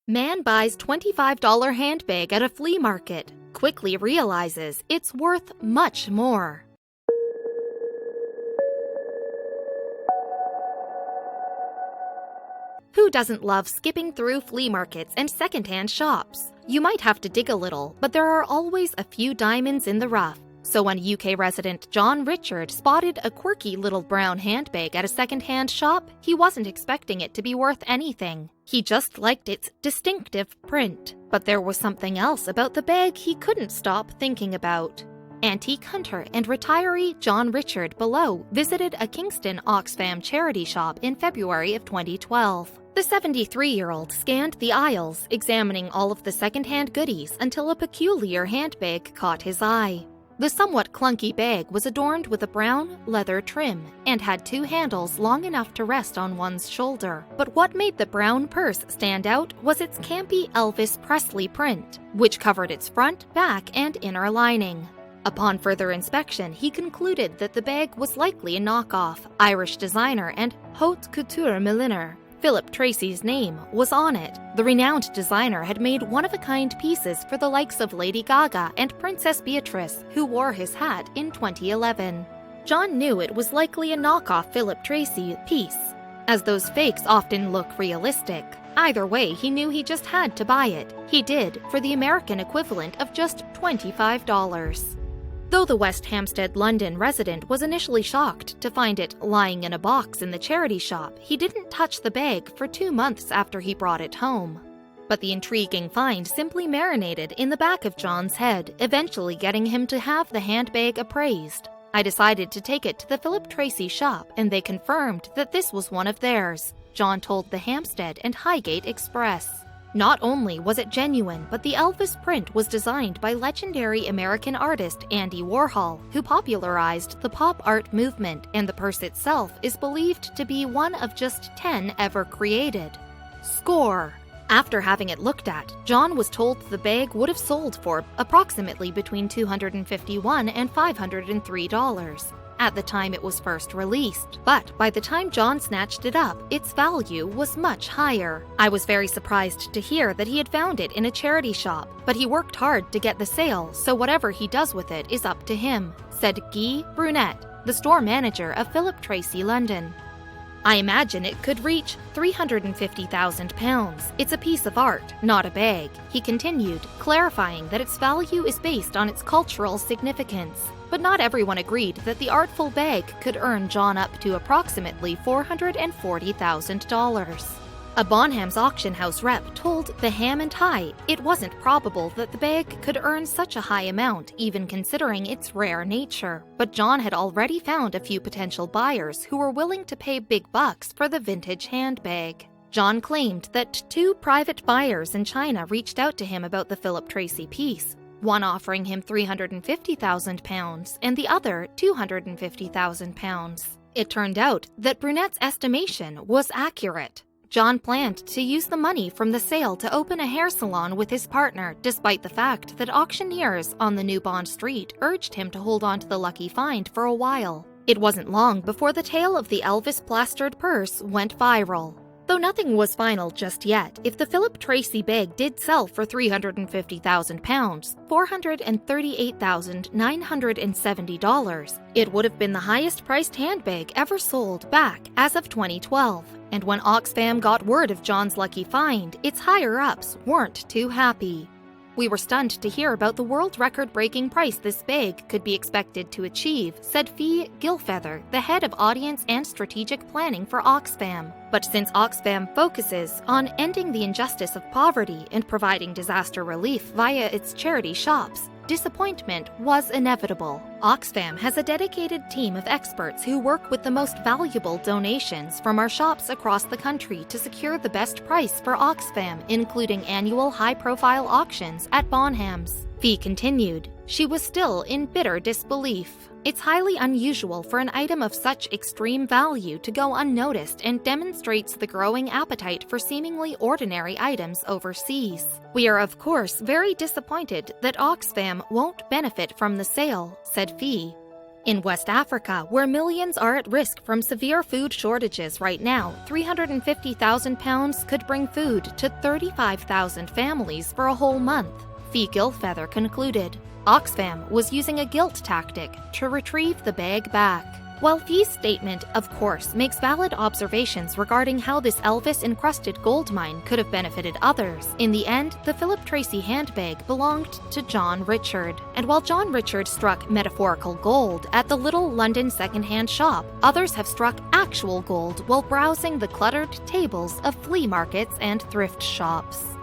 Man buys $25 handbag at a flea market, quickly realizes it's worth much more. Who doesn't love skipping through flea markets and secondhand shops? You might have to dig a little, but there are always a few diamonds in the rough. So when UK resident John Richard spotted a quirky little brown handbag at a secondhand shop, he wasn't expecting it to be worth anything. He just liked its distinctive print. But there was something else about the bag he couldn't stop thinking about. Antique hunter and retiree John Richard below visited a Kingston Oxfam charity shop in February of 2012. The 73-year-old scanned the aisles, examining all of the secondhand goodies until a peculiar handbag caught his eye. The somewhat clunky bag was adorned with a brown leather trim and had two handles long enough to rest on one's shoulder. But what made the brown purse stand out was its campy Elvis Presley print, which covered its front, back, and inner lining. Upon further inspection, he concluded that the bag was likely a knockoff. Irish designer and haute couture milliner Philip Tracy's name was on it. The renowned designer had made one-of-a-kind pieces for the likes of Lady Gaga and Princess Beatrice, who wore his hat in 2011. John knew it was likely a knockoff Philip Tracy piece, as those fakes often look realistic. Either way, he knew he just had to buy it. He did, for the American equivalent of just $25. Though the West Hampstead, London resident was initially shocked to find it lying in a box in the charity shop, he didn't touch the bag for 2 months after he brought it home. But the intriguing find simply marinated in the back of John's head, eventually getting him to have the handbag appraised. I decided to take it to the Philip Tracy shop, and they confirmed that this was one of theirs, John told the Hampstead and Highgate Express. Not only was it genuine, but the Elvis print was designed by legendary American artist Andy Warhol, who popularized the pop art movement, and the purse itself is believed to be one of just 10 ever created. Score! After having it looked at, John was told the bag would have sold for approximately between $251 and $503. At the time it was first released, but by the time John snatched it up, its value was much higher. I was very surprised to hear that he had found it in a charity shop, but he worked hard to get the sale, so whatever he does with it is up to him, said Guy Brunette, the store manager of Philip Tracy London. I imagine it could reach £350,000. It's a piece of art, not a bag, he continued, clarifying that its value is based on its cultural significance. But not everyone agreed that the artful bag could earn John up to approximately $440,000. A Bonham's auction house rep told the Ham and High it wasn't probable that the bag could earn such a high amount, even considering its rare nature. But John had already found a few potential buyers who were willing to pay big bucks for the vintage handbag. John claimed that 2 private buyers in China reached out to him about the Philip Tracy piece, one offering him £350,000 and the other £250,000. It turned out that Brunette's estimation was accurate. John planned to use the money from the sale to open a hair salon with his partner, despite the fact that auctioneers on the New Bond Street urged him to hold on to the lucky find for a while. It wasn't long before the tale of the Elvis plastered purse went viral. Though nothing was final just yet, if the Philip Tracy bag did sell for £350,000, $438,970, it would have been the highest-priced handbag ever sold back as of 2012. And when Oxfam got word of John's lucky find, its higher-ups weren't too happy. We were stunned to hear about the world record-breaking price this bag could be expected to achieve, said Fee Gilfeather, the head of audience and strategic planning for Oxfam. But since Oxfam focuses on ending the injustice of poverty and providing disaster relief via its charity shops, disappointment was inevitable. Oxfam has a dedicated team of experts who work with the most valuable donations from our shops across the country to secure the best price for Oxfam, including annual high-profile auctions at Bonham's. Fee continued. She was still in bitter disbelief. It's highly unusual for an item of such extreme value to go unnoticed and demonstrates the growing appetite for seemingly ordinary items overseas. We are of course very disappointed that Oxfam won't benefit from the sale, said Fee. In West Africa, where millions are at risk from severe food shortages right now, £350,000 could bring food to 35,000 families for a whole month, Fee Gilfeather concluded. Oxfam was using a guilt tactic to retrieve the bag back. While Fee's statement, of course, makes valid observations regarding how this Elvis-encrusted gold mine could have benefited others, in the end, the Philip Tracy handbag belonged to John Richard. And while John Richard struck metaphorical gold at the little London second-hand shop, others have struck actual gold while browsing the cluttered tables of flea markets and thrift shops.